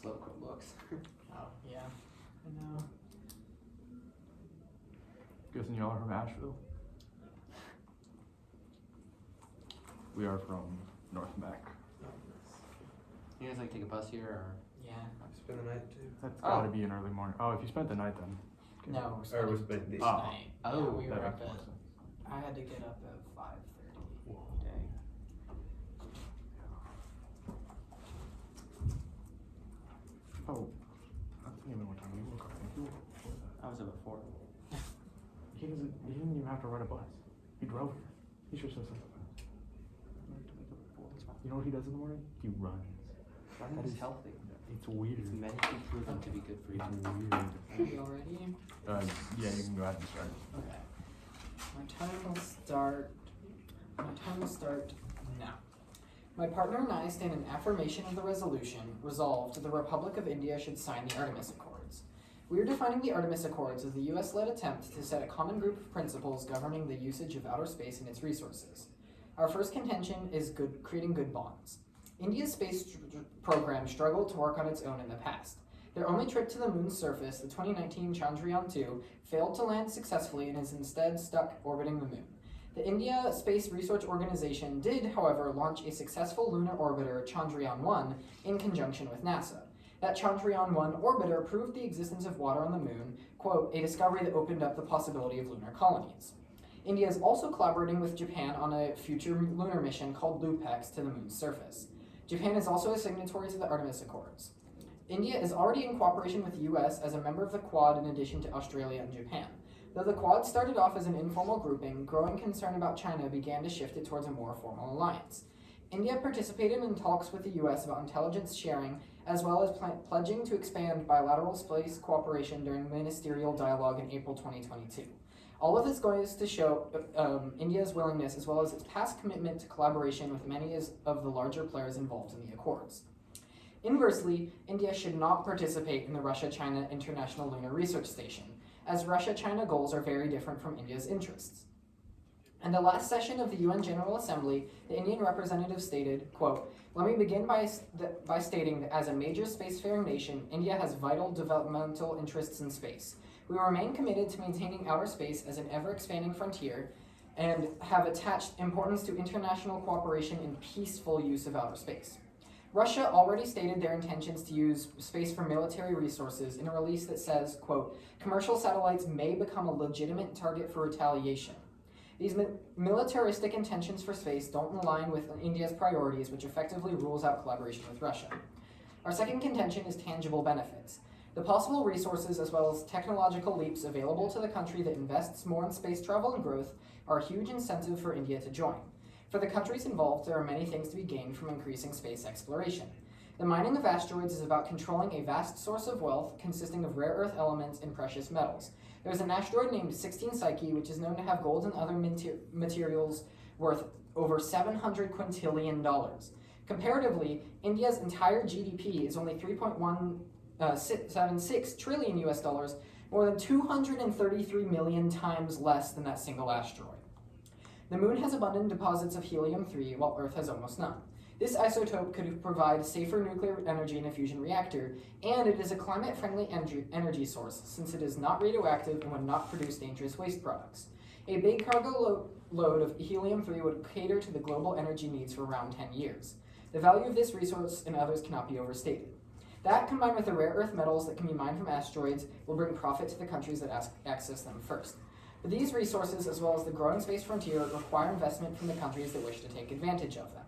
slow code looks. Oh, yeah. I know. Guessing y'all are from Asheville? We are from North Mac. You guys like take a bus here or? Yeah. Spend the night too. That's gotta be an early morning. Oh, if you spent the night then. Okay. No, Or we're we spending spent the Oh. night. Oh, Yeah, we were that up makes more at, sense. I had to get up at 5:30. Dang. Oh, I think even what time you woke up. I was up at 4. He didn't even have to ride a bus. He drove here. He should have said something. You know what he does in the morning? He runs. That is healthy. It's weird. It's medically proven to be good for you. It's weird. Are we all ready? Yeah, you can go ahead and start. Okay. My time will start now. My partner and I stand in affirmation of the resolution resolved the Republic of India should sign the Artemis Accords. We are defining the Artemis Accords as the US-led attempt to set a common group of principles governing the usage of outer space and its resources. Our first contention is creating good bonds. India's space program struggled to work on its own in the past. Their only trip to the moon's surface, the 2019 Chandrayaan-2, failed to land successfully and is instead stuck orbiting the moon. The India Space Research Organization did, however, launch a successful lunar orbiter, Chandrayaan-1, in conjunction with NASA. That Chandrayaan-1 orbiter proved the existence of water on the moon, quote, a discovery that opened up the possibility of lunar colonies. India is also collaborating with Japan on a future lunar mission called LUPEX to the moon's surface. Japan is also a signatory to the Artemis Accords. India is already in cooperation with the US as a member of the Quad in addition to Australia and Japan. Though the Quad started off as an informal grouping, growing concern about China began to shift it towards a more formal alliance. India participated in talks with the US about intelligence sharing, as well as pledging to expand bilateral space cooperation during ministerial dialogue in April 2022. All of this goes to show India's willingness, as well as its past commitment to collaboration with many of the larger players involved in the Accords. Inversely, India should not participate in the Russia-China International Lunar Research Station, as Russia-China goals are very different from India's interests. In the last session of the UN General Assembly, the Indian representative stated, quote, "Let me begin by stating that as a major spacefaring nation, India has vital developmental interests in space. We remain committed to maintaining outer space as an ever-expanding frontier and have attached importance to international cooperation in peaceful use of outer space." Russia already stated their intentions to use space for military resources in a release that says, quote, "Commercial satellites may become a legitimate target for retaliation." These militaristic intentions for space don't align with India's priorities, which effectively rules out collaboration with Russia. Our second contention is tangible benefits. The possible resources as well as technological leaps available to the country that invests more in space travel and growth are a huge incentive for India to join. For the countries involved, there are many things to be gained from increasing space exploration. The mining of asteroids is about controlling a vast source of wealth consisting of rare earth elements and precious metals. There is an asteroid named 16 Psyche, which is known to have gold and other materials worth over $700 quintillion. Comparatively, India's entire GDP is only 3.176 trillion US dollars, more than 233 million times less than that single asteroid. The moon has abundant deposits of helium-3, while Earth has almost none. This isotope could provide safer nuclear energy in a fusion reactor, and it is a climate-friendly energy source since it is not radioactive and would not produce dangerous waste products. A big cargo load of helium-3 would cater to the global energy needs for around 10 years. The value of this resource and others cannot be overstated. That, combined with the rare earth metals that can be mined from asteroids, will bring profit to the countries that access them first. But these resources, as well as the growing space frontier, require investment from the countries that wish to take advantage of them.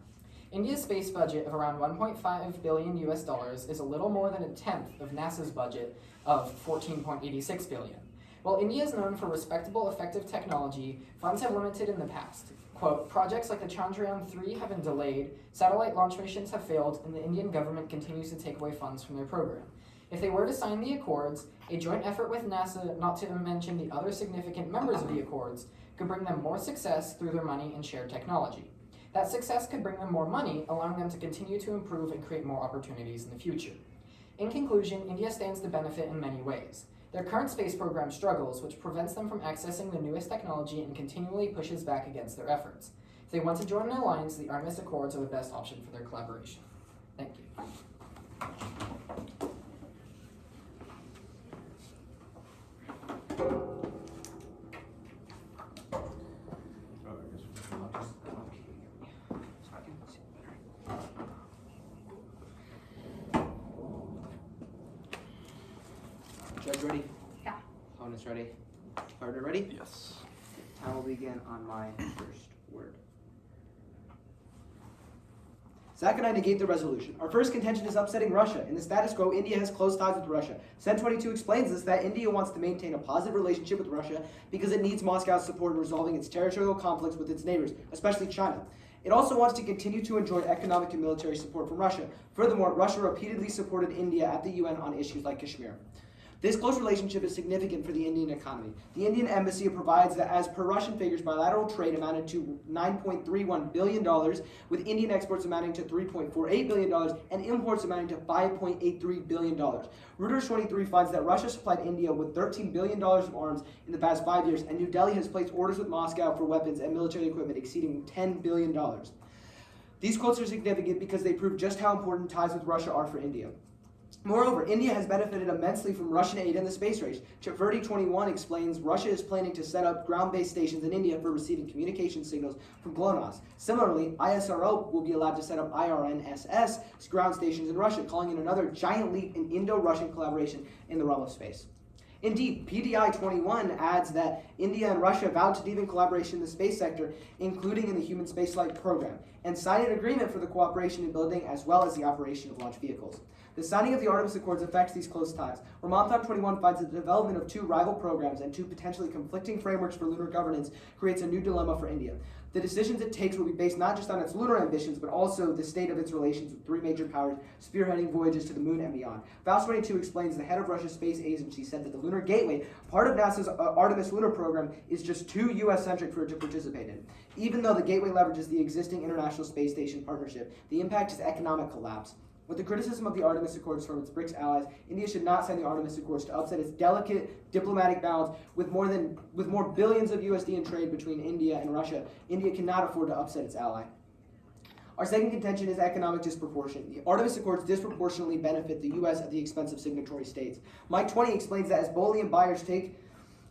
India's space budget of around 1.5 billion US dollars is a little more than a tenth of NASA's budget of 14.86 billion. While India is known for respectable, effective technology, funds have limited in the past. Quote, "Projects like the Chandrayaan-3 have been delayed, satellite launch missions have failed, and the Indian government continues to take away funds from their program. If they were to sign the Accords, a joint effort with NASA, not to mention the other significant members of the Accords, could bring them more success through their money and shared technology. That success could bring them more money, allowing them to continue to improve and create more opportunities in the future. In conclusion, India stands to benefit in many ways. Their current space program struggles, which prevents them from accessing the newest technology and continually pushes back against their efforts. If they want to join an alliance, the Artemis Accords are the best option for their collaboration. Thank you. Judge ready? Yeah. Opponents ready? Partner ready? Yes. Time will begin on my first word. Zach and I negate the resolution. Our first contention is upsetting Russia. In the status quo, India has close ties with Russia. Sen 22 explains this, that India wants to maintain a positive relationship with Russia because it needs Moscow's support in resolving its territorial conflicts with its neighbors, especially China. It also wants to continue to enjoy economic and military support from Russia. Furthermore, Russia repeatedly supported India at the UN on issues like Kashmir. This close relationship is significant for the Indian economy. The Indian embassy provides that, as per Russian figures, bilateral trade amounted to $9.31 billion, with Indian exports amounting to $3.48 billion and imports amounting to $5.83 billion. Reuters 23 finds that Russia supplied India with $13 billion of arms in the past 5 years, and New Delhi has placed orders with Moscow for weapons and military equipment exceeding $10 billion. These quotes are significant because they prove just how important ties with Russia are for India. Moreover, India has benefited immensely from Russian aid in the space race. Chaverty 21 explains Russia is planning to set up ground-based stations in India for receiving communication signals from GLONASS. Similarly, ISRO will be allowed to set up IRNSS ground stations in Russia, calling it another giant leap in Indo-Russian collaboration in the realm of space. Indeed, PDI 21 adds that India and Russia vowed to deepen collaboration in the space sector, including in the human spaceflight program, and signed an agreement for the cooperation in building as well as the operation of launch vehicles. The signing of the Artemis Accords affects these close ties. Ramonthon 21 finds that the development of two rival programs and two potentially conflicting frameworks for lunar governance creates a new dilemma for India. The decisions it takes will be based not just on its lunar ambitions, but also the state of its relations with three major powers, spearheading voyages to the moon and beyond. Faust 22 explains the head of Russia's space agency said that the Lunar Gateway, part of NASA's Artemis lunar program, is just too U.S.-centric for it to participate in. Even though the Gateway leverages the existing International Space Station partnership, the impact is economic collapse. With the criticism of the Artemis Accords from its BRICS allies, India should not sign the Artemis Accords to upset its delicate diplomatic balance with more billions of USD in trade between India and Russia. India cannot afford to upset its ally. Our second contention is economic disproportion. The Artemis Accords disproportionately benefit the U.S. at the expense of signatory states. Mike 20 explains that as Boley and Byers take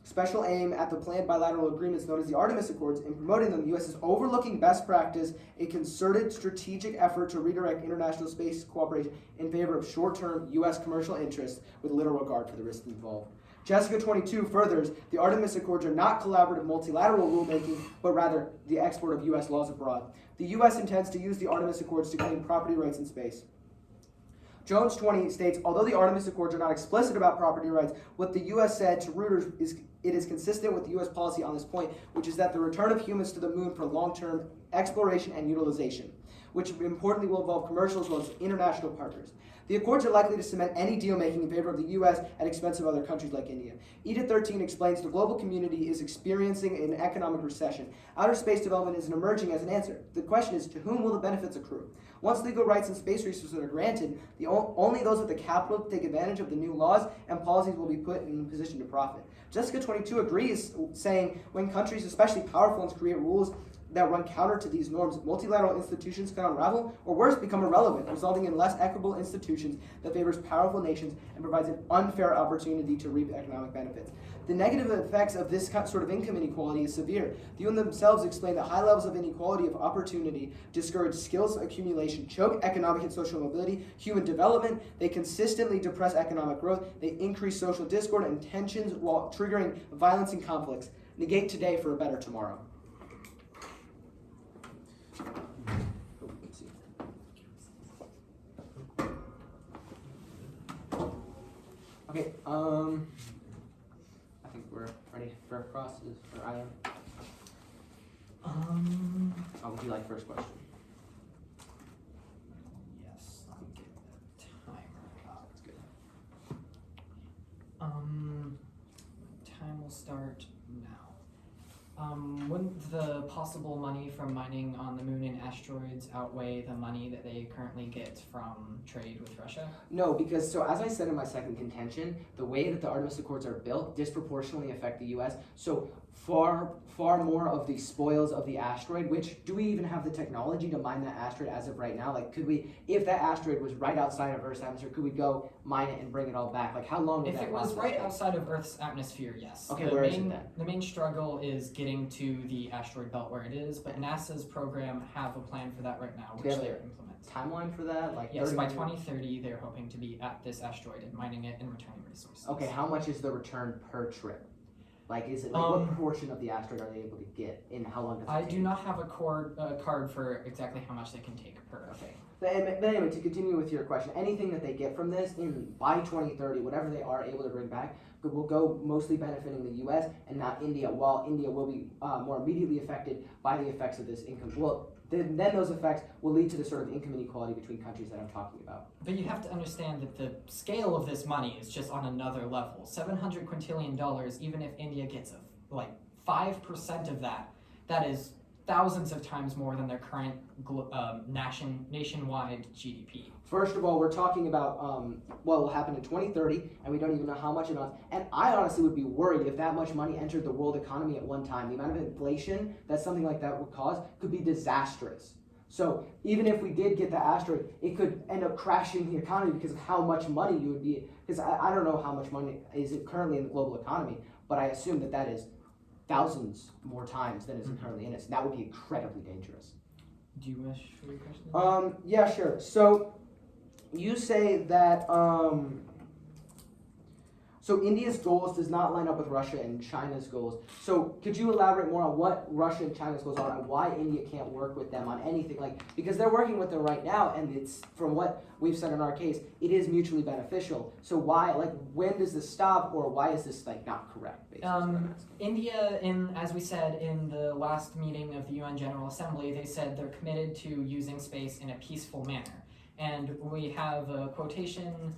special aim at the planned bilateral agreements known as the Artemis Accords. In promoting them, the U.S. is overlooking best practice, a concerted strategic effort to redirect international space cooperation in favor of short-term U.S. commercial interests with little regard for the risks involved. Jessica 22 furthers, the Artemis Accords are not collaborative multilateral rulemaking, but rather the export of U.S. laws abroad. The U.S. intends to use the Artemis Accords to claim property rights in space. Jones 20 states, although the Artemis Accords are not explicit about property rights, what the U.S. said to Reuters is it is consistent with the U.S. policy on this point, which is that the return of humans to the moon for long-term exploration and utilization, which importantly will involve commercial as well as international partners. The Accords are likely to cement any deal-making in favor of the U.S. at expense of other countries like India. Edith 13 explains the global community is experiencing an economic recession. Outer space development isn't emerging as an answer. The question is, to whom will the benefits accrue? Once legal rights and space resources are granted, only those with the capital to take advantage of the new laws and policies will be put in a position to profit. Jessica 22 agrees, saying, when countries, especially powerful ones, create rules that run counter to these norms, multilateral institutions can unravel, or worse, become irrelevant, resulting in less equitable institutions that favors powerful nations and provides an unfair opportunity to reap economic benefits. The negative effects of this sort of income inequality is severe. The UN themselves explain that high levels of inequality of opportunity discourage skills accumulation, choke economic and social mobility, human development, they consistently depress economic growth, they increase social discord and tensions while triggering violence and conflicts. Negate today for a better tomorrow. Okay, I think we're ready for crosses, or I am. How would you like first question? Yes, let me get the timer up. That's good. Time will start now. Wouldn't the possible money from mining on the moon and asteroids outweigh the money that they currently get from trade with Russia? No, because, so as I said in my second contention, the way that the Artemis Accords are built disproportionately affect the U.S. So far more of the spoils of the asteroid, which, do we even have the technology to mine that asteroid as of right now? Like, could we, if that asteroid was right outside of Earth's atmosphere, could we go mine it and bring it all back? Like, how long would If that it was process right take? outside of Earth's atmosphere, yes. Okay, The where is main, it then? The main struggle is getting to the asteroid belt where it is, but NASA's program have a plan for that right now, Do which they have they're a implementing. timeline for that? Like, Yes, 30 by years? 2030, they're hoping to be at this asteroid and mining it and returning resources. Okay, how much is the return per trip? Like, is it like what proportion of the asteroid are they able to get, and how long does it I take? do not have a card for exactly how much they can take per thing. But anyway, to continue with your question, anything that they get from this by 2030, whatever they are able to bring back, will go mostly benefiting the U.S. and not India, while India will be more immediately affected by the effects of this income. Well, then those effects will lead to the sort of income inequality between countries that I'm talking about. But you have to understand that the scale of this money is just on another level. $700 quintillion, even if India gets 5% of that, that is thousands of times more than their current nationwide GDP. First of all, we're talking about what will happen in 2030, and we don't even know how much amounts. And I honestly would be worried if that much money entered the world economy at one time. The amount of inflation that something like that would cause could be disastrous. So even if we did get the asteroid, it could end up crashing the economy because of how much money you would be. Because I don't know how much money is it currently in the global economy, but I assume that is thousands more times than is currently in it. So that would be incredibly dangerous. Do you wish for your question? Yeah, sure. So you say that so India's goals does not line up with Russia and China's goals. So could you elaborate more on what Russia and China's goals are and why India can't work with them on anything? Like, because they're working with them right now, and it's, from what we've said in our case, it is mutually beneficial. So why, like, when does this stop, or why is this not correct? Basically, India, as we said in the last meeting of the UN General Assembly, they said they're committed to using space in a peaceful manner. And we have a quotation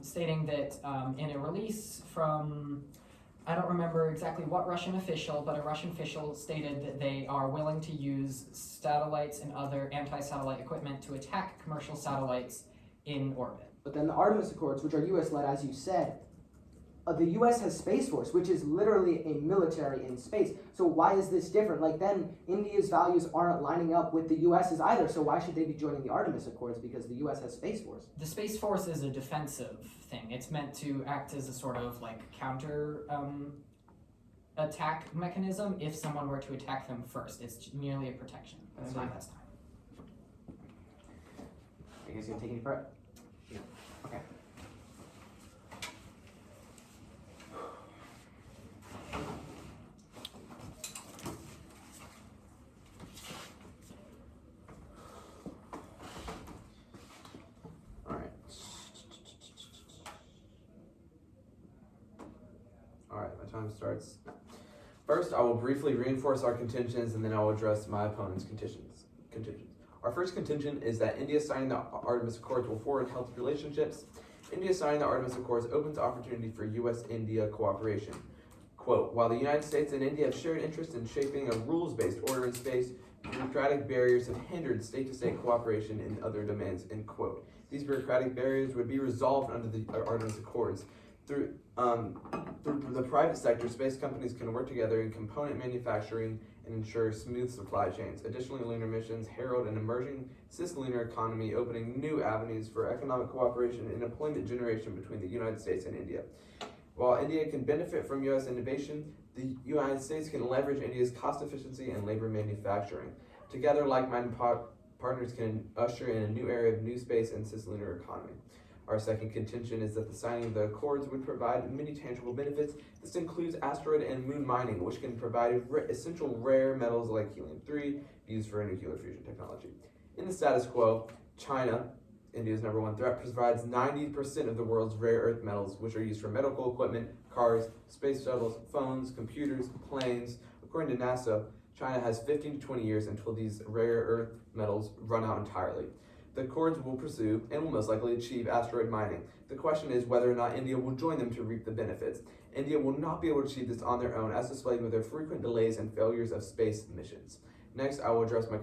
stating that in a release from, I don't remember exactly what Russian official, but a Russian official stated that they are willing to use satellites and other anti-satellite equipment to attack commercial satellites in orbit. But then the Artemis Accords, which are U.S.-led, as you said, the U.S. has Space Force, which is literally a military in space. So why is this different? Like, then India's values aren't lining up with the U.S.'s either, so why should they be joining the Artemis Accords? Because the U.S. has Space Force. The Space Force is a defensive thing. It's meant to act as a sort of counter attack mechanism if someone were to attack them first. It's merely a protection. That's my best time. Are you guys gonna take any part? Yeah. Okay. Alright, my time starts. First, I will briefly reinforce our contentions, and then I will address my opponent's contentions. Our first contention is that India signing the Artemis Accords will forward healthy relationships. India signing the Artemis Accords opens opportunity for U.S.-India cooperation. Quote, while the United States and India have shared interest in shaping a rules-based order in space, bureaucratic barriers have hindered state-to-state cooperation in other domains, end quote. These bureaucratic barriers would be resolved under the Artemis Accords. Through the private sector, space companies can work together in component manufacturing and ensure smooth supply chains. Additionally, lunar missions herald an emerging cislunar economy, opening new avenues for economic cooperation and employment generation between the United States and India. While India can benefit from U.S. innovation, the United States can leverage India's cost efficiency and labor manufacturing. Together, like-minded partners can usher in a new era of new space and cislunar economy. Our second contention is that the signing of the Accords would provide many tangible benefits. This includes asteroid and moon mining, which can provide essential rare metals like helium-3 used for nuclear fusion technology. In the status quo, China, India's #1 threat, provides 90% of the world's rare earth metals, which are used for medical equipment, cars, space shuttles, phones, computers, planes. According to NASA, China has 15 to 20 years until these rare earth metals run out entirely. The Accords will pursue and will most likely achieve asteroid mining. The question is whether or not India will join them to reap the benefits. India will not be able to achieve this on their own, as displayed with their frequent delays and failures of space missions. Next, I will address my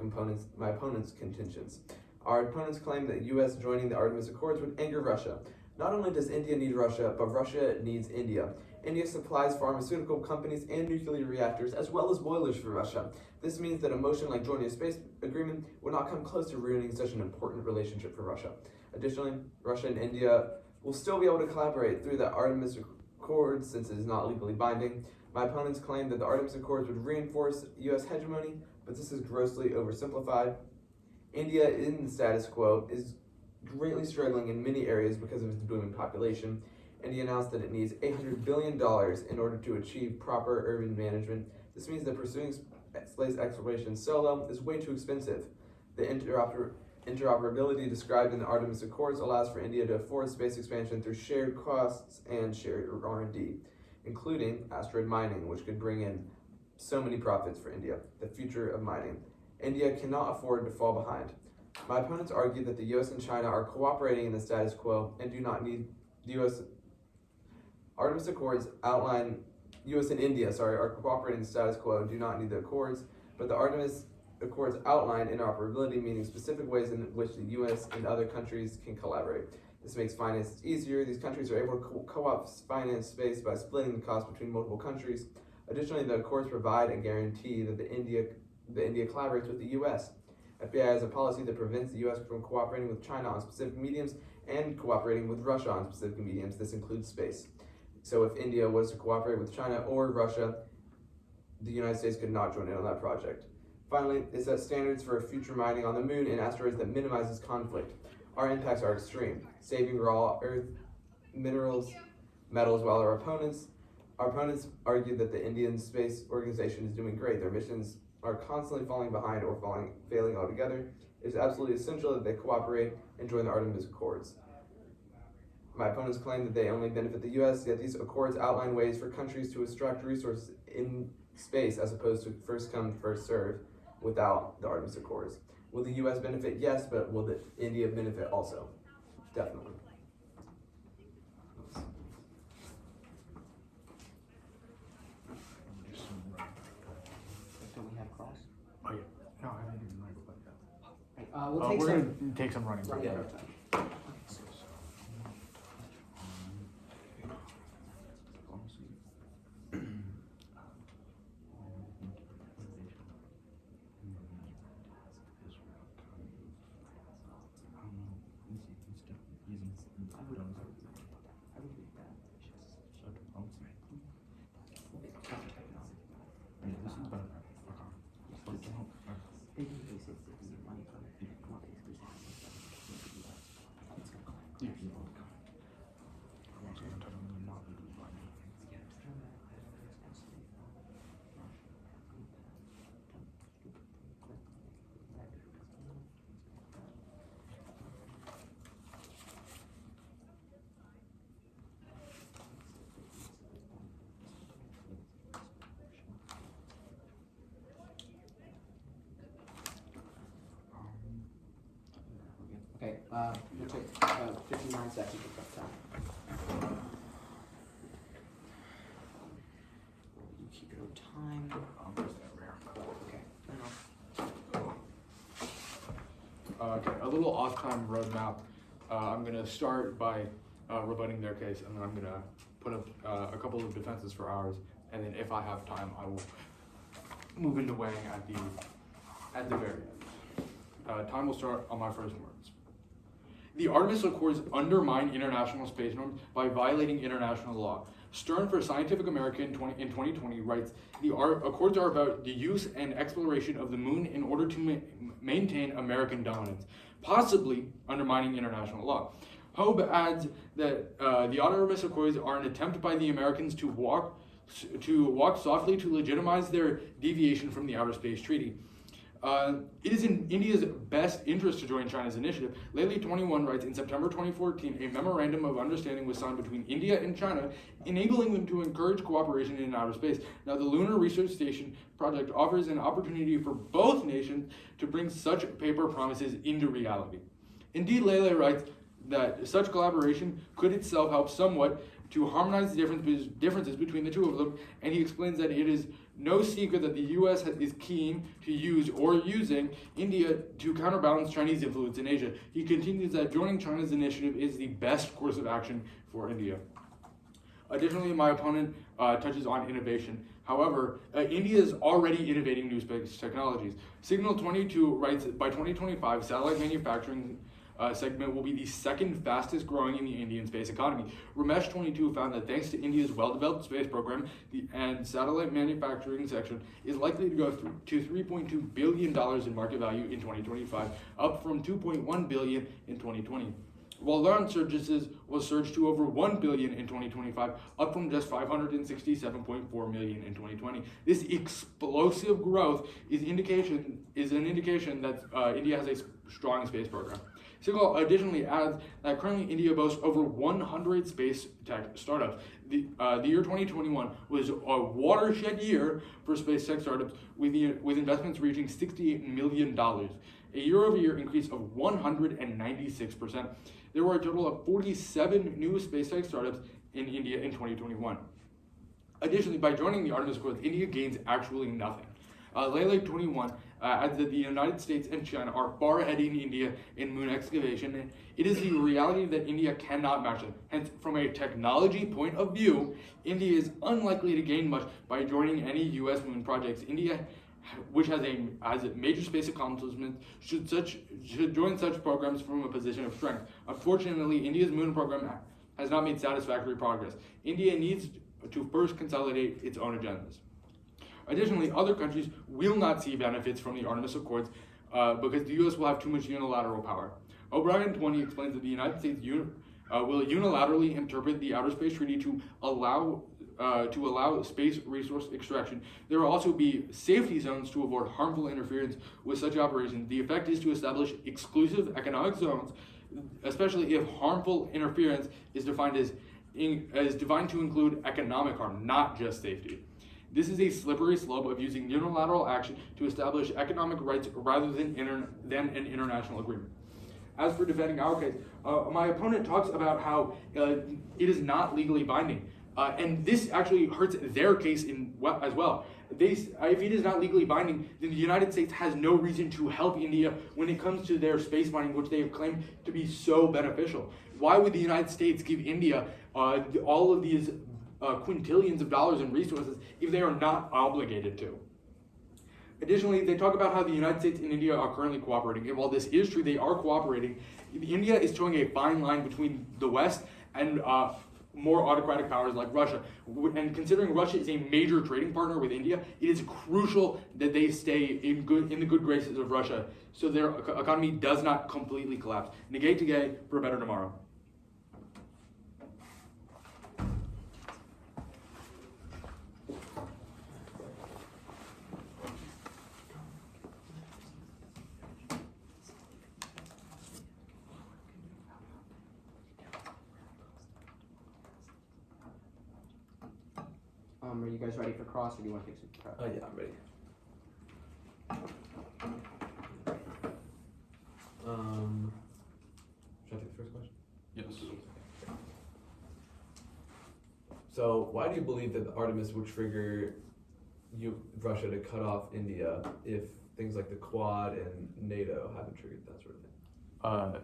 opponent's contentions. Our opponents claim that U.S. joining the Artemis Accords would anger Russia. Not only does India need Russia, but Russia needs India. India supplies pharmaceutical companies and nuclear reactors, as well as boilers for Russia. This means that a motion like joining a space agreement would not come close to ruining such an important relationship for Russia. Additionally, Russia and India will still be able to collaborate through the Artemis Accords since it is not legally binding. My opponents claim that the Artemis Accords would reinforce U.S. hegemony, but this is grossly oversimplified. India, in the status quo, is greatly struggling in many areas because of its booming population. India announced that it needs $800 billion in order to achieve proper urban management. This means that pursuing space exploration solo is way too expensive. The interoperability described in the Artemis Accords allows for India to afford space expansion through shared costs and shared R&D, including asteroid mining, which could bring in so many profits for India. The future of mining. India cannot afford to fall behind. My opponents argue that the US and China are cooperating in the status quo and do not need the US. Artemis Accords outline US and India, are cooperating in the status quo and do not need the accords, but the Artemis Accords outline interoperability, meaning specific ways in which the US and other countries can collaborate. This makes finance easier. These countries are able to co-opt finance space by splitting the cost between multiple countries. Additionally, the accords provide a guarantee that India collaborates with the US. FBI has a policy that prevents the US from cooperating with China on specific mediums and cooperating with Russia on specific mediums. This includes space. So if India was to cooperate with China or Russia, the United States could not join in on that project. Finally, it sets standards for future mining on the moon and asteroids that minimizes conflict. Our impacts are extreme, saving raw earth, minerals, metals, while our opponents argue that the Indian Space Organization is doing great. Their missions are constantly falling behind or failing altogether. It is absolutely essential that they cooperate and join the Artemis Accords. My opponents claim that they only benefit the US, yet these accords outline ways for countries to extract resources in space as opposed to first come, first serve without the Artemis Accords. Will the US benefit? Yes, but will India benefit also? Definitely. Do we have cross? Oh yeah. No, I haven't even read it yet. We'll take we're some. gonna take some running break. Yeah. Okay, we'll take about 59 seconds of prep time. You keep your time. Okay. Okay, a little off-time roadmap. I'm going to start by rebutting their case, and then I'm going to put up a couple of defenses for ours, and then if I have time, I will move into weighing at the very end. Time will start on my first words. The Artemis Accords undermine international space norms by violating international law. Stern for Scientific American in 2020 writes, the Accords are about the use and exploration of the moon in order to maintain American dominance, possibly undermining international law. Hobe adds that the Artemis Accords are an attempt by the Americans to walk softly to legitimize their deviation from the Outer Space Treaty. It is in India's best interest to join China's initiative. Lately 21 writes, in September 2014, a memorandum of understanding was signed between India and China, enabling them to encourage cooperation in outer space. Now, the Lunar Research Station project offers an opportunity for both nations to bring such paper promises into reality. Indeed, Lele writes that such collaboration could itself help somewhat to harmonize the differences between the two of them, and he explains that it is no secret that the U.S. is keen to use or using India to counterbalance Chinese influence in Asia. He continues that joining China's initiative is the best course of action for India. Additionally, my opponent touches on innovation. However, India is already innovating new space technologies. Signal 22 writes that by 2025, satellite manufacturing segment will be the second fastest growing in the Indian space economy. Ramesh 22 found that thanks to India's well-developed space program, and satellite manufacturing section is likely to go to $3.2 billion in market value in 2025, up from $2.1 billion in 2020. While launch services will surge to over $1 billion in 2025, up from just $567.4 million in 2020. This explosive growth is an indication that India has a strong space program. Signal additionally adds that currently India boasts over 100 space tech startups. The year 2021 was a watershed year for space tech startups, with investments reaching $68 million, a year-over-year increase of 196%. There were a total of 47 new space tech startups in India in 2021. Additionally, by joining the Artemis Accords, India gains actually nothing. Lele 21 adds that the United States and China are far ahead in India in moon excavation, and it is the reality that India cannot match them. Hence, from a technology point of view, India is unlikely to gain much by joining any U.S. moon projects. India, which has major space accomplishments, should join such programs from a position of strength. Unfortunately, India's moon program has not made satisfactory progress. India needs to first consolidate its own agendas. Additionally, other countries will not see benefits from the Artemis Accords because the U.S. will have too much unilateral power. O'Brien 20 explains that the United States will unilaterally interpret the Outer Space Treaty to allow space resource extraction. There will also be safety zones to avoid harmful interference with such operations. The effect is to establish exclusive economic zones, especially if harmful interference is defined to include economic harm, not just safety. This is a slippery slope of using unilateral action to establish economic rights rather than an international agreement. As for defending our case, my opponent talks about how it is not legally binding. And this actually hurts their case as well. If it is not legally binding, then the United States has no reason to help India when it comes to their space mining, which they have claimed to be so beneficial. Why would the United States give India all of these quintillions of dollars in resources if they are not obligated to? Additionally, they talk about how the United States and India are currently cooperating. And while this is true, they are cooperating. India is towing a fine line between the West and more autocratic powers like Russia. And considering Russia is a major trading partner with India, it is crucial that they stay in the good graces of Russia so their economy does not completely collapse. Negate today for a better tomorrow. Are you guys ready for cross, or do you want to take some prep? Yeah, I'm ready. Should I take the first question? Yes. So, why do you believe that the Artemis would trigger Russia to cut off India if things like the Quad and NATO haven't triggered that sort of thing?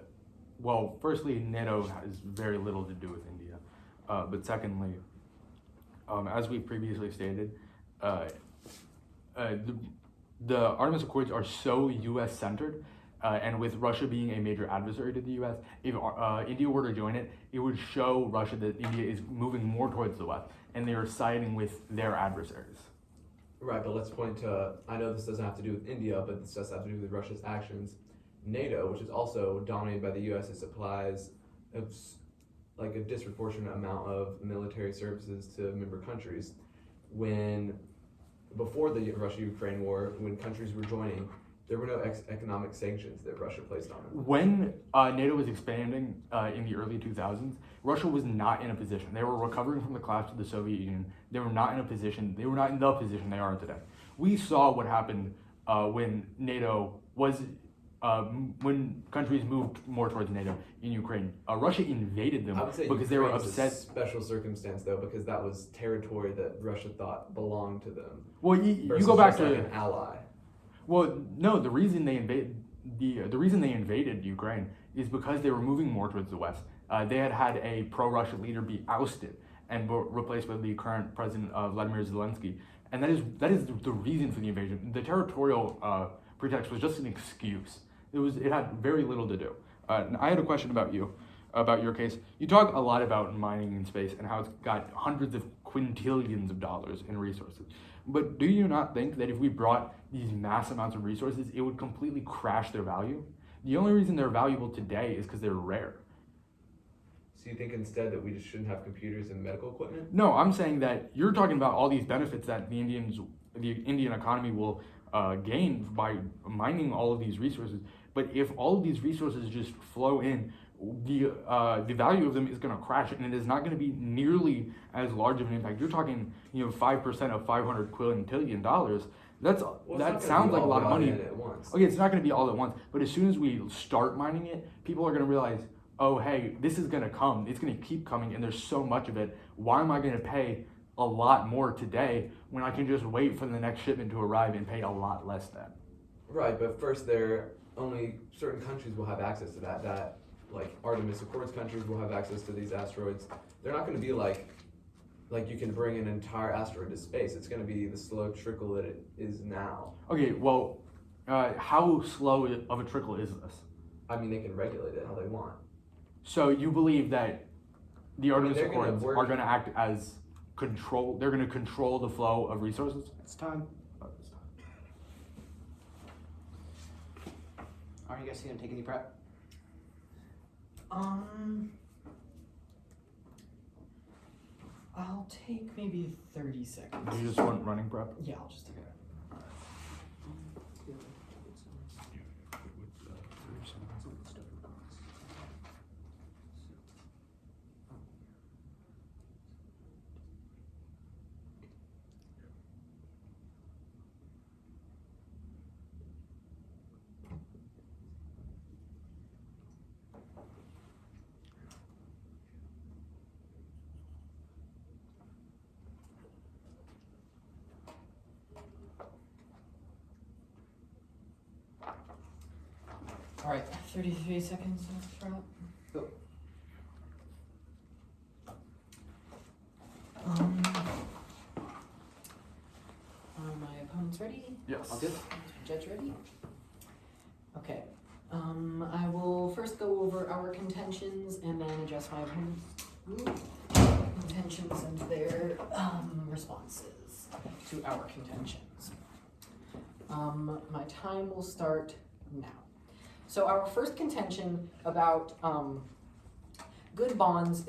Well, firstly, NATO has very little to do with India. But secondly, as we previously stated, the Artemis Accords are so U.S.-centered, and with Russia being a major adversary to the U.S., if India were to join it, it would show Russia that India is moving more towards the West, and they are siding with their adversaries. Right, but let's point to, I know this doesn't have to do with India, but this does have to do with Russia's actions. NATO, which is also dominated by the U.S., it supplies like a disproportionate amount of military services to member countries. Before the Russia-Ukraine war, when countries were joining, there were no economic sanctions that Russia placed on them. When NATO was expanding in the early 2000s, Russia was not in a position. They were recovering from the collapse of the Soviet Union. They were not in the position they are in today. We saw what happened when NATO was when countries moved more towards NATO in Ukraine, Russia invaded them I would say because they were Ukraine is a upset. special circumstance though, because that was territory that Russia thought belonged to them. Well, you Versus go back just to like an ally. Well, no. The reason they invaded Ukraine is because they were moving more towards the west. They had a pro-Russia leader be ousted and replaced by the current president Vladimir Zelensky, and that is the reason for the invasion. The territorial pretext was just an excuse. It had very little to do. And I had a question about your case. You talk a lot about mining in space and how it's got hundreds of quintillions of dollars in resources. But do you not think that if we brought these mass amounts of resources, it would completely crash their value? The only reason they're valuable today is because they're rare. So you think instead that we just shouldn't have computers and medical equipment? No, I'm saying that you're talking about all these benefits that the Indian economy will gain by mining all of these resources. But if all of these resources just flow in, the value of them is going to crash, and it is not going to be nearly as large of an impact. You're talking, 5% of $500 quintillion. That sounds like a lot of money. At once. Okay, it's not going to be all at once, but as soon as we start mining it, people are going to realize, oh, hey, this is going to come. It's going to keep coming, and there's so much of it. Why am I going to pay a lot more today when I can just wait for the next shipment to arrive and pay a lot less then? Right, but first only certain countries will have access to that. Like Artemis Accords countries will have access to these asteroids. They're not going to be like you can bring an entire asteroid to space. It's going to be the slow trickle that it is now. Okay, well, how slow of a trickle is this? I mean, they can regulate it how they want. So you believe that the Artemis they're gonna Accords work- are going to act as control? They're going to control the flow of resources? It's time. Are you guys gonna take any prep? I'll take maybe 30 seconds. Do you just want running prep? Yeah, I'll just take it. All right, 33 seconds of prep. Go. Are my opponents ready? Yes. All good? Judge ready? Okay. I will first go over our contentions and then address my opponents' contentions and their responses to our contentions. My time will start now. So our first contention about good bonds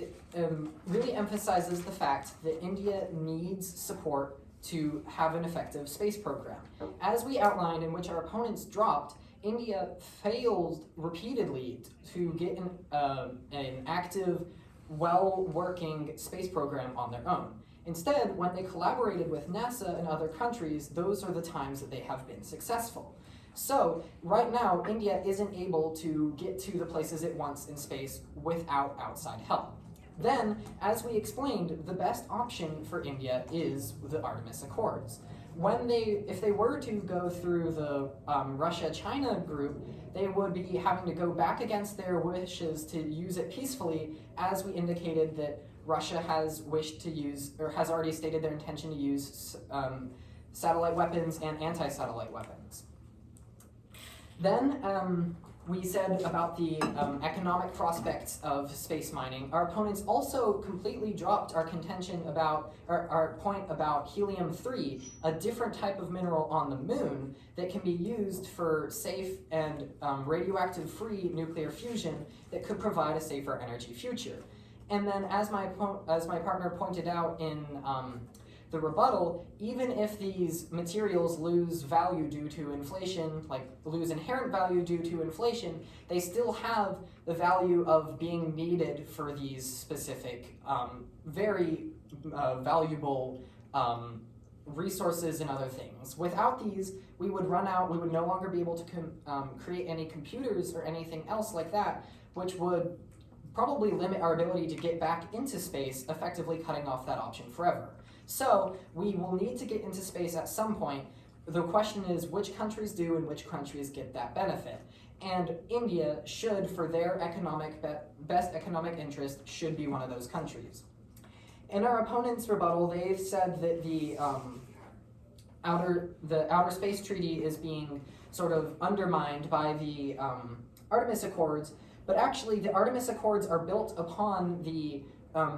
really emphasizes the fact that India needs support to have an effective space program. As we outlined, in which our opponents dropped, India failed repeatedly to get an active, well-working space program on their own. Instead, when they collaborated with NASA and other countries, those are the times that they have been successful. So, right now, India isn't able to get to the places it wants in space without outside help. Then, as we explained, the best option for India is the Artemis Accords. If they were to go through the Russia-China group, they would be having to go back against their wishes to use it peacefully, as we indicated that Russia has wished to use, or has already stated their intention to use satellite weapons and anti-satellite weapons. Then we said about the economic prospects of space mining. Our opponents also completely dropped our contention about, our point about helium-3, a different type of mineral on the moon that can be used for safe and radioactive-free nuclear fusion that could provide a safer energy future. And then as my partner pointed out in the rebuttal, even if these materials lose value due to inflation, like lose inherent value due to inflation, they still have the value of being needed for these specific, very valuable resources and other things. Without these, we would run out, we would no longer be able to create any computers or anything else like that, which would probably limit our ability to get back into space, effectively cutting off that option forever. So we will need to get into space at some point. The question is which countries do and which countries get that benefit. And India should, for their best economic interest, should be one of those countries. In our opponent's rebuttal, they've said that the Outer Space Treaty is being sort of undermined by the Artemis Accords, but actually the Artemis Accords are built upon the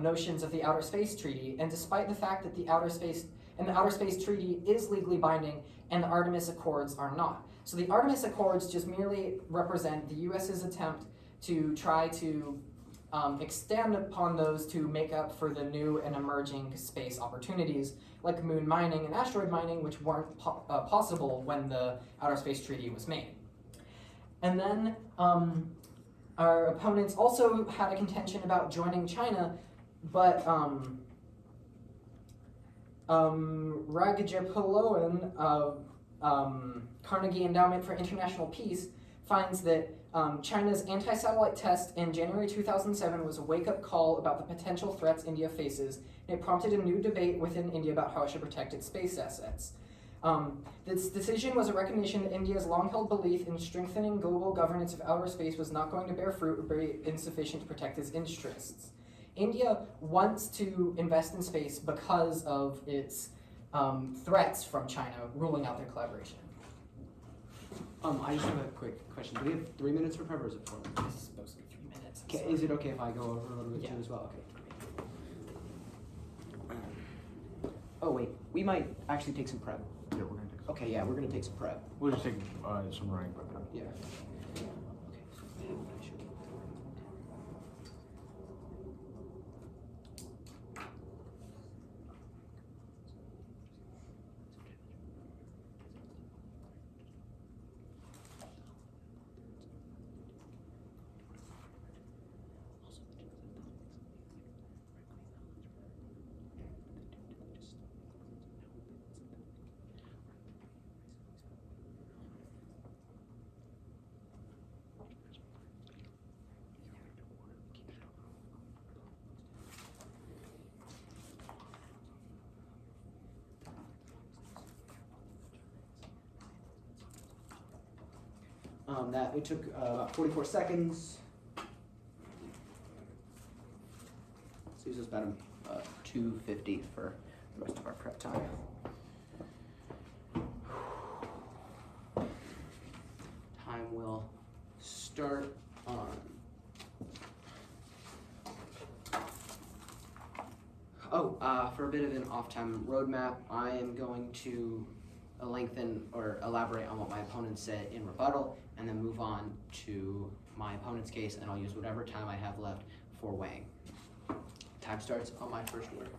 notions of the Outer Space Treaty, and despite the fact that the Outer Space Treaty is legally binding and the Artemis Accords are not. So the Artemis Accords just merely represent the US's attempt to try to extend upon those to make up for the new and emerging space opportunities like moon mining and asteroid mining, which weren't possible when the Outer Space Treaty was made. And then our opponents also had a contention about joining China, but Rajapaloan of Carnegie Endowment for International Peace finds that China's anti-satellite test in January 2007 was a wake-up call about the potential threats India faces, and it prompted a new debate within India about how it should protect its space assets. This decision was a recognition that India's long-held belief in strengthening global governance of outer space was not going to bear fruit or be insufficient to protect its interests. India wants to invest in space because of its threats from China ruling out their collaboration. I just have a quick question. Do we have 3 minutes for prep or is it 4 minutes? This is supposed to be 3 minutes. Okay, is it okay if I go over a little bit Yeah. too as well? Okay. Oh wait, we might actually take some prep. Yeah, we're gonna take some. Okay, yeah, we're gonna take some prep. We'll just take some running prep. Yeah. That we took about 44 seconds. So this is about 2:50 for the rest of our prep time. Time will start on. For a bit of an off-time roadmap, I am going to lengthen or elaborate on what my opponent said in rebuttal, and then move on to my opponent's case, and I'll use whatever time I have left for weighing. Time starts on my first word.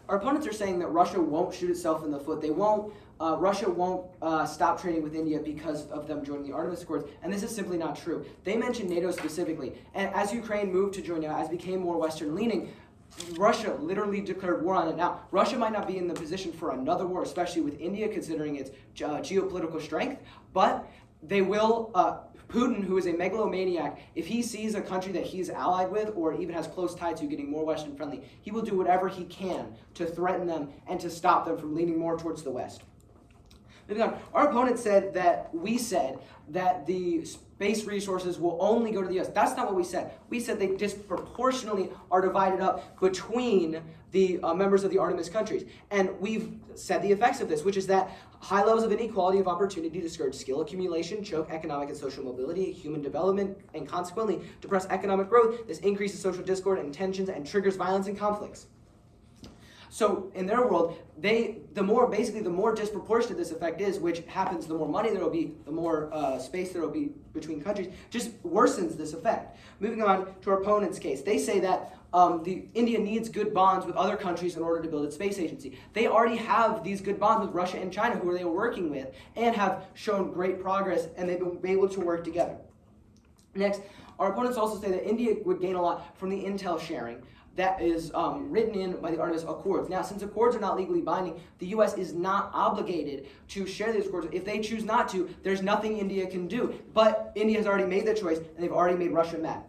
Our opponents are saying that Russia won't shoot itself in the foot. Russia won't stop trading with India because of them joining the Artemis Accords, and this is simply not true. They mentioned NATO specifically, and as Ukraine moved to join NATO, as it became more Western-leaning, Russia literally declared war on it. Now, Russia might not be in the position for another war, especially with India considering its geopolitical strength, but they will, Putin, who is a megalomaniac, if he sees a country that he's allied with or even has close ties to getting more Western friendly, he will do whatever he can to threaten them and to stop them from leaning more towards the West. Moving on, our opponent said that the space resources will only go to the US. That's not what we said. We said they disproportionately are divided up between the members of the Artemis countries. And we've said the effects of this, which is that high levels of inequality of opportunity discourage skill accumulation, choke economic and social mobility, human development, and consequently depress economic growth. This increases social discord and tensions and triggers violence and conflicts. So in their world, the more disproportionate this effect is, which happens the more money there will be, the more space there will be between countries, just worsens this effect. Moving on to our opponent's case, they say that India needs good bonds with other countries in order to build its space agency. They already have these good bonds with Russia and China, who they are working with, and have shown great progress, and they've been able to work together. Next, Our opponents also say that India would gain a lot from the intel sharing that is written in by the Artemis Accords. Now, since accords are not legally binding, the U.S. is not obligated to share these accords. If they choose not to, there's nothing India can do. But India has already made their choice, and they've already made Russia mad.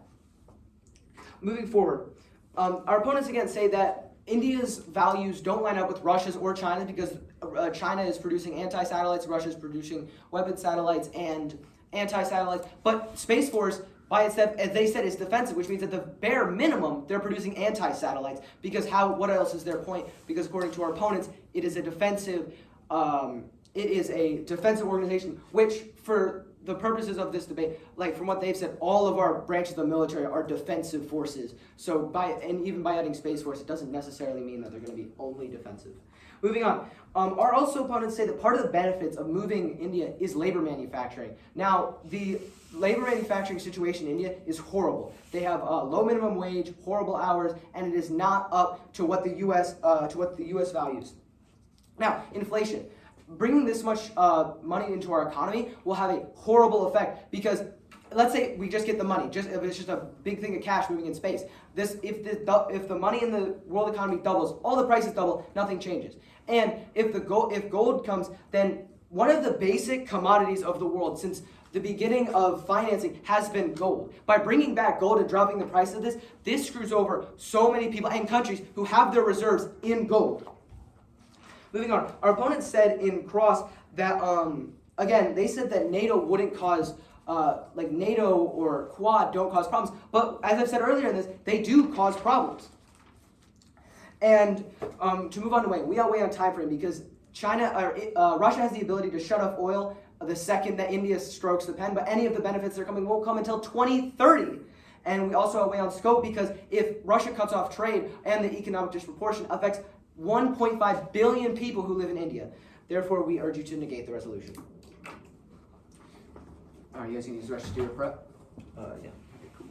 Moving forward, our opponents again say that India's values don't line up with Russia's or China's because China is producing anti-satellites, Russia is producing weapon satellites and anti-satellites. But Space Force, by itself, as they said, is defensive, which means at the bare minimum, they're producing anti-satellites. Because what else is their point? Because according to our opponents, it is a defensive organization, which for the purposes of this debate, like from what they've said, all of our branches of the military are defensive forces. So even by adding Space Force, it doesn't necessarily mean that they're going to be only defensive. Moving on, our also opponents say that part of the benefits of moving India is labor manufacturing. Now, the labor manufacturing situation in India is horrible. They have low minimum wage, horrible hours, and it is not up to what the U.S. values. Now, inflation. Bringing this much money into our economy will have a horrible effect because let's say we just get the money, if it's just a big thing of cash moving in space. If the money in the world economy doubles, all the prices double, nothing changes. And if gold comes, then one of the basic commodities of the world since the beginning of financing has been gold. By bringing back gold and dropping the price of this screws over so many people and countries who have their reserves in gold. Moving on, our opponents said in Cross that, again, they said that NATO wouldn't cause, NATO or Quad don't cause problems. But as I've said earlier in this, they do cause problems. And to move on to Wayne, we got way on time frame because Russia has the ability to shut off oil the second that India strokes the pen, but any of the benefits that are coming won't come until 2030. And we also are way on scope because if Russia cuts off trade and the economic disproportion affects 1.5 billion people who live in India. Therefore, we urge you to negate the resolution. Are you guys going to use the rest to do your prep? Yeah. Okay, cool.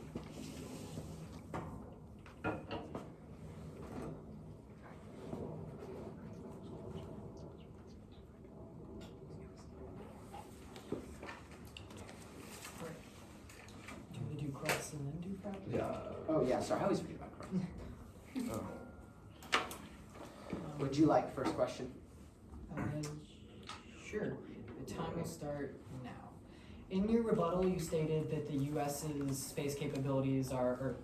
Do we do cross and then do prep? Yeah. Oh, yeah, sorry. I always forget about cross. Would you like first question? Sure. The time will start now. In your rebuttal, you stated that the U.S.'s space capabilities are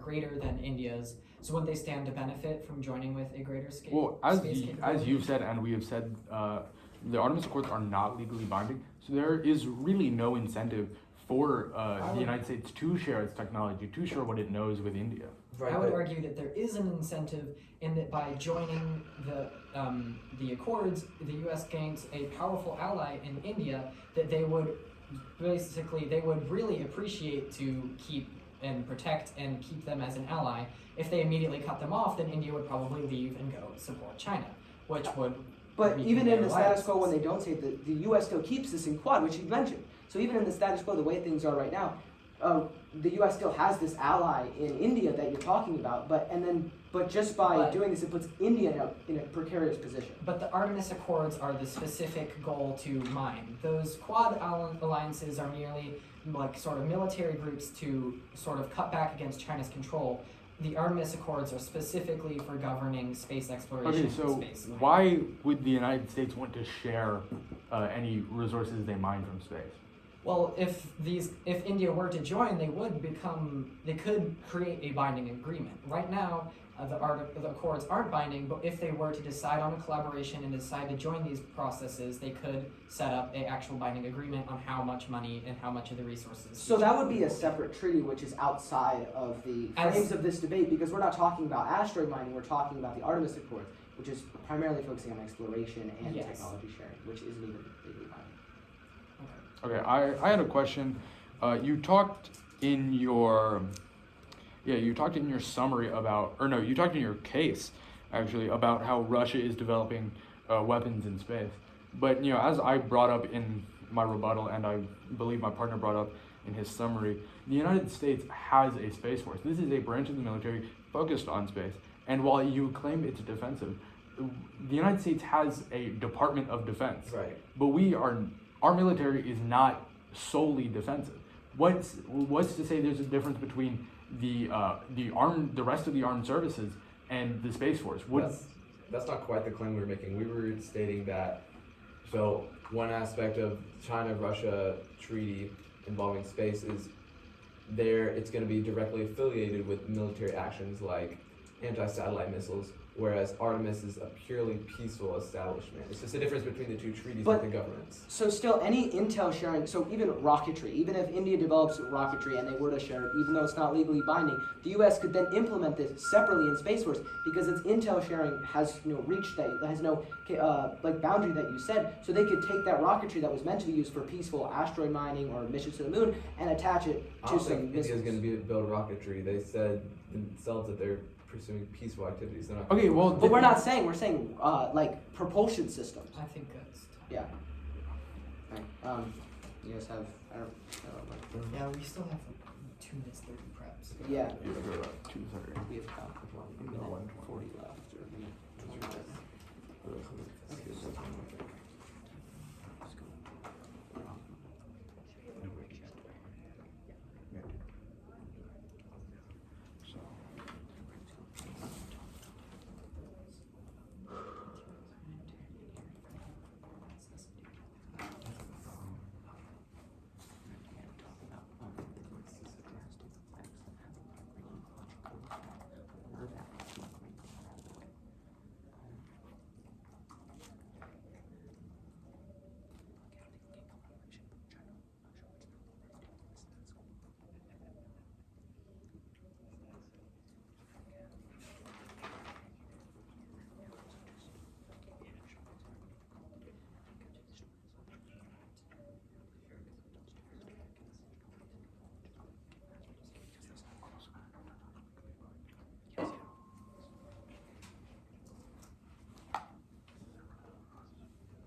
greater than India's. So would they stand to benefit from joining with a greater space capability? As you've said and we have said, the Artemis Accords are not legally binding, so there is really no incentive for the United States to share its technology, to share what it knows with India. Right, I would argue that there is an incentive in that by joining the Accords, the U.S. gains a powerful ally in India that they would really appreciate to keep and protect and keep them as an ally. If they immediately cut them off, then India would probably leave and go support China, which would. But even in the status quo, when alliances. they don't say that, the U.S. still keeps this in Quad, which you mentioned. So even in the status quo, the way things are right now, the U.S. still has this ally in India that you're talking about, but just by doing this, it puts India in a precarious position. But the Artemis Accords are the specific goal to mine. Those Quad alliances are merely like sort of military groups to sort of cut back against China's control. The Artemis Accords are specifically for governing space exploration. Okay, so and space mining. why would the United States want to share any resources they mine from space? Well, if India were to join, they could create a binding agreement. Right now, the Accords aren't binding, but if they were to decide on a collaboration and decide to join these processes, they could set up an actual binding agreement on how much money and how much of the resources. So that would be a separate treaty, which is outside of the frames of this debate, because we're not talking about asteroid mining, we're talking about the Artemis Accords, which is primarily focusing on exploration and technology sharing, which isn't even legally binding. Okay, I had a question. You talked in your summary you talked in your case actually about how Russia is developing weapons in space. But as I brought up in my rebuttal, and I believe my partner brought up in his summary, the United States has a space force. This is a branch of the military focused on space. And while you claim it's defensive, the United States has a Department of Defense. Right. But our military is not solely defensive. what's to say there's a difference between the rest of the armed services and the Space Force? That's not quite the claim we were making. We were stating that, so one aspect of China-Russia treaty involving space is it's going to be directly affiliated with military actions like anti-satellite missiles, whereas Artemis is a purely peaceful establishment. It's just a difference between the two treaties with the governments. So still, any intel sharing, so even rocketry, even if India develops rocketry and they were to share it, even though it's not legally binding, the U.S. could then implement this separately in Space Force because its intel sharing has no reach, that has no boundary that you said. So they could take that rocketry that was meant to be used for peaceful asteroid mining or missions to the moon and attach it to some India's missiles. going to build rocketry. They said themselves that they're pursuing peaceful activities. They're not Okay, well, But we're not saying, we're saying propulsion systems. I think that's. Yeah. Okay. You guys have, I don't know. Yeah, we still have 2 minutes 30 preps. Yeah. You're gonna go about 2:30. We have about a minute 40 left, or a minute 20 left.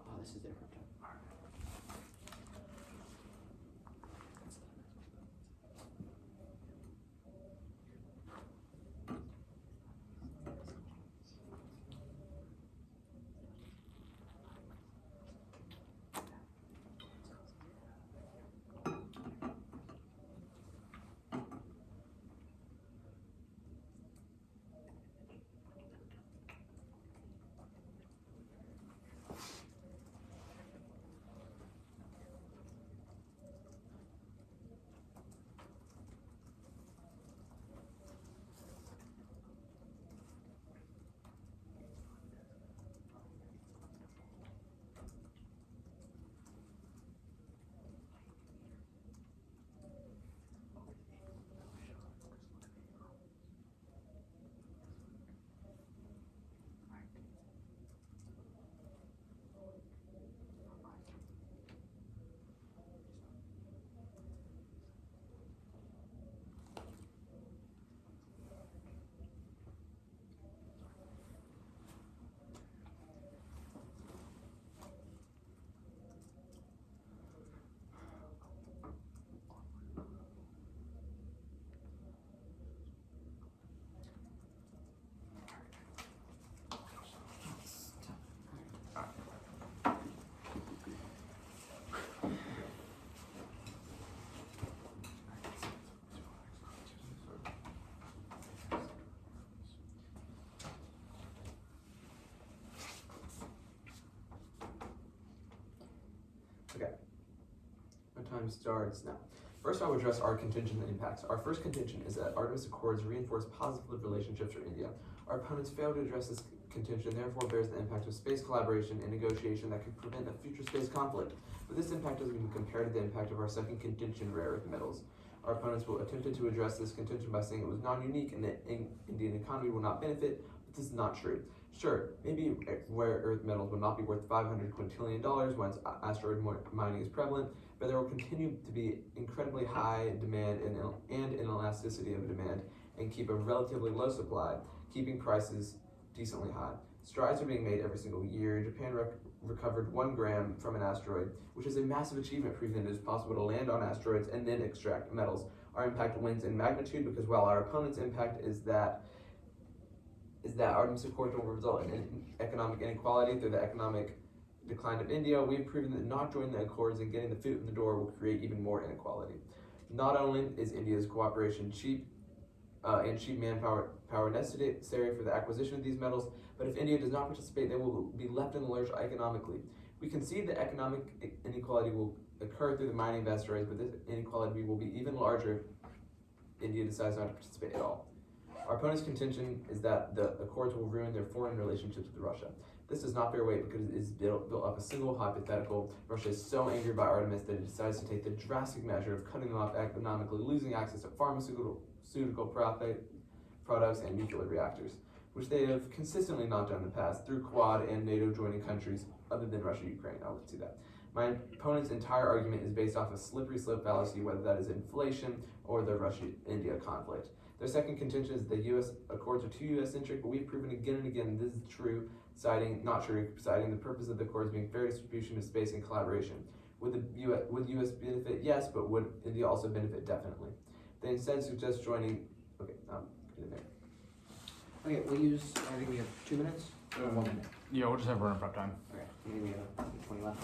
Oh, this is different. Okay. My time starts now. First, I will address our contention and impacts. Our first contention is that Artemis Accords reinforce positive relationships for India. Our opponents fail to address this contention, therefore bears the impact of space collaboration and negotiation that could prevent a future space conflict. But this impact doesn't even compare to the impact of our second contention, rare earth metals. Our opponents will attempt to address this contention by saying it was non-unique and the Indian economy will not benefit, but this is not true. Sure, maybe rare earth metals will not be worth $500 quintillion once asteroid mining is prevalent, but there will continue to be incredibly high demand and inelasticity of demand and keep a relatively low supply, keeping prices decently high. Strides are being made every single year. Japan recovered 1 gram from an asteroid, which is a massive achievement, proving that it is possible to land on asteroids and then extract metals. Our impact wins in magnitude because while our opponent's impact is that Artemis Accords will result in economic inequality through the economic decline of India, we've proven that not joining the Accords and getting the foot in the door will create even more inequality. Not only is India's cooperation cheap and cheap manpower necessary for the acquisition of these metals, but if India does not participate, they will be left in the lurch economically. We concede that economic inequality will occur through the mining of asteroids, but this inequality will be even larger if India decides not to participate at all. Our opponent's contention is that the accords will ruin their foreign relationships with Russia. This does not bear weight because it is built up a single hypothetical. Russia is so angry by Artemis that it decides to take the drastic measure of cutting them off economically, losing access to pharmaceutical products and nuclear reactors, which they have consistently not done in the past through Quad and NATO joining countries other than Russia, Ukraine. I'll see that. My opponent's entire argument is based off a slippery slope fallacy, whether that is inflation or the Russia-India conflict. Their second contention is the U.S. accords are too U.S.-centric, but we've proven again and again this is true, citing the purpose of the accords being fair distribution of space and collaboration. Would U.S. benefit? Yes, but would India also benefit? Definitely. They instead suggest joining. Okay, in there. Okay, we'll use, I think we have 2 minutes or 1 minute. Yeah, we'll just have run prep time. Okay, I think we have 20 left.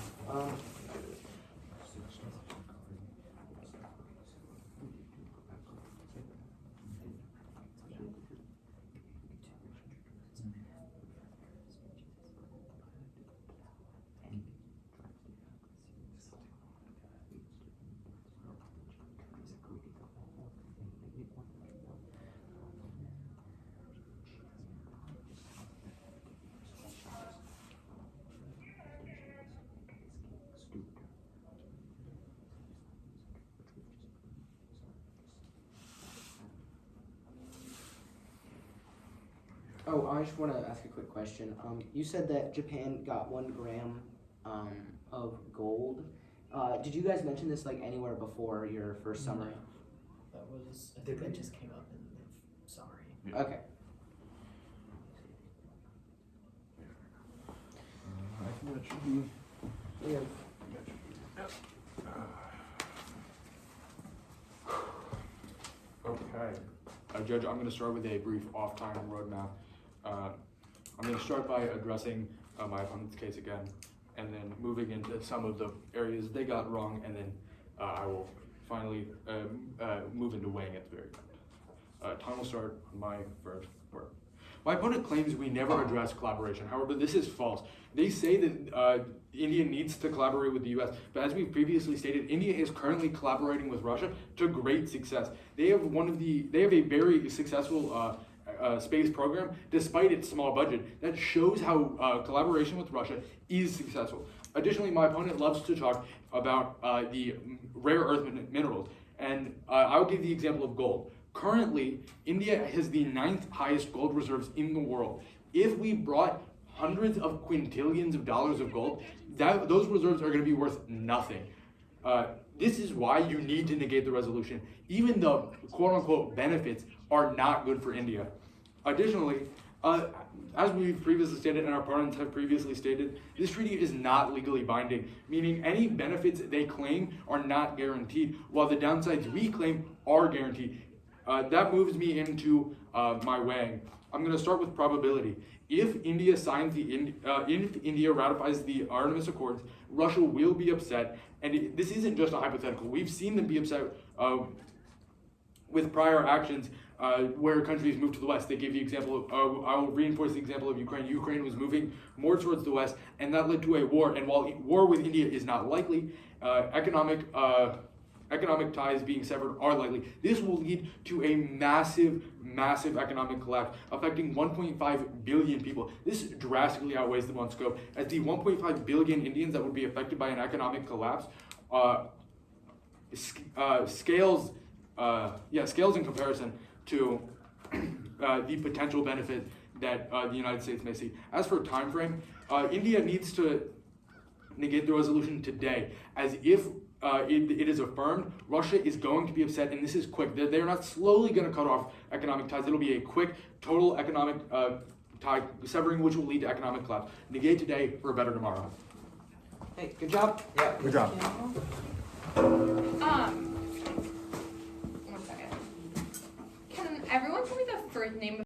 Oh, I just want to ask a quick question. You said that Japan got 1 gram of gold. Did you guys mention this like anywhere before your first summary? That was, I think that just came up in the summary. Yeah. Okay. I think that should be. Yeah. Okay. Judge, I'm going to start with a brief off-time roadmap. I'm going to start by addressing my opponent's case again, and then moving into some of the areas they got wrong, and then I will finally move into weighing at the very end. Time will start on my first word. My opponent claims we never address collaboration. However, this is false. They say that India needs to collaborate with the US, but as we previously stated, India is currently collaborating with Russia to great success. They have a very successful space program despite its small budget. That shows how collaboration with Russia is successful. Additionally, my opponent loves to talk about the rare earth minerals, and I'll give the example of gold. Currently, India has the 9th highest gold reserves in the world. If we brought hundreds of quintillions of dollars of gold, those reserves are going to be worth nothing. This is why you need to negate the resolution, even though quote-unquote benefits are not good for India. Additionally, as we've previously stated and our opponents have previously stated, this treaty is not legally binding, meaning any benefits they claim are not guaranteed, while the downsides we claim are guaranteed. That moves me into my weighing. I'm going to start with probability. If India signs if India ratifies the Artemis Accords, Russia will be upset, and this isn't just a hypothetical. We've seen them be upset with prior actions where countries move to the west. They gave the example of, I will reinforce the example of Ukraine. Ukraine was moving more towards the west, and that led to a war. And while war with India is not likely, economic ties being severed are likely. This will lead to a massive economic collapse, affecting 1.5 billion people. This drastically outweighs the one scope, as the 1.5 billion Indians that would be affected by an economic collapse scales in comparison to the potential benefit that the United States may see. As for time frame, India needs to negate the resolution today, as if it is affirmed, Russia is going to be upset, and this is quick. They're not slowly going to cut off economic ties. It'll be a quick, total economic tie severing, which will lead to economic collapse. Negate today for a better tomorrow. Hey, good job. Yeah. Good job. 1 second. Can everyone tell me the first name of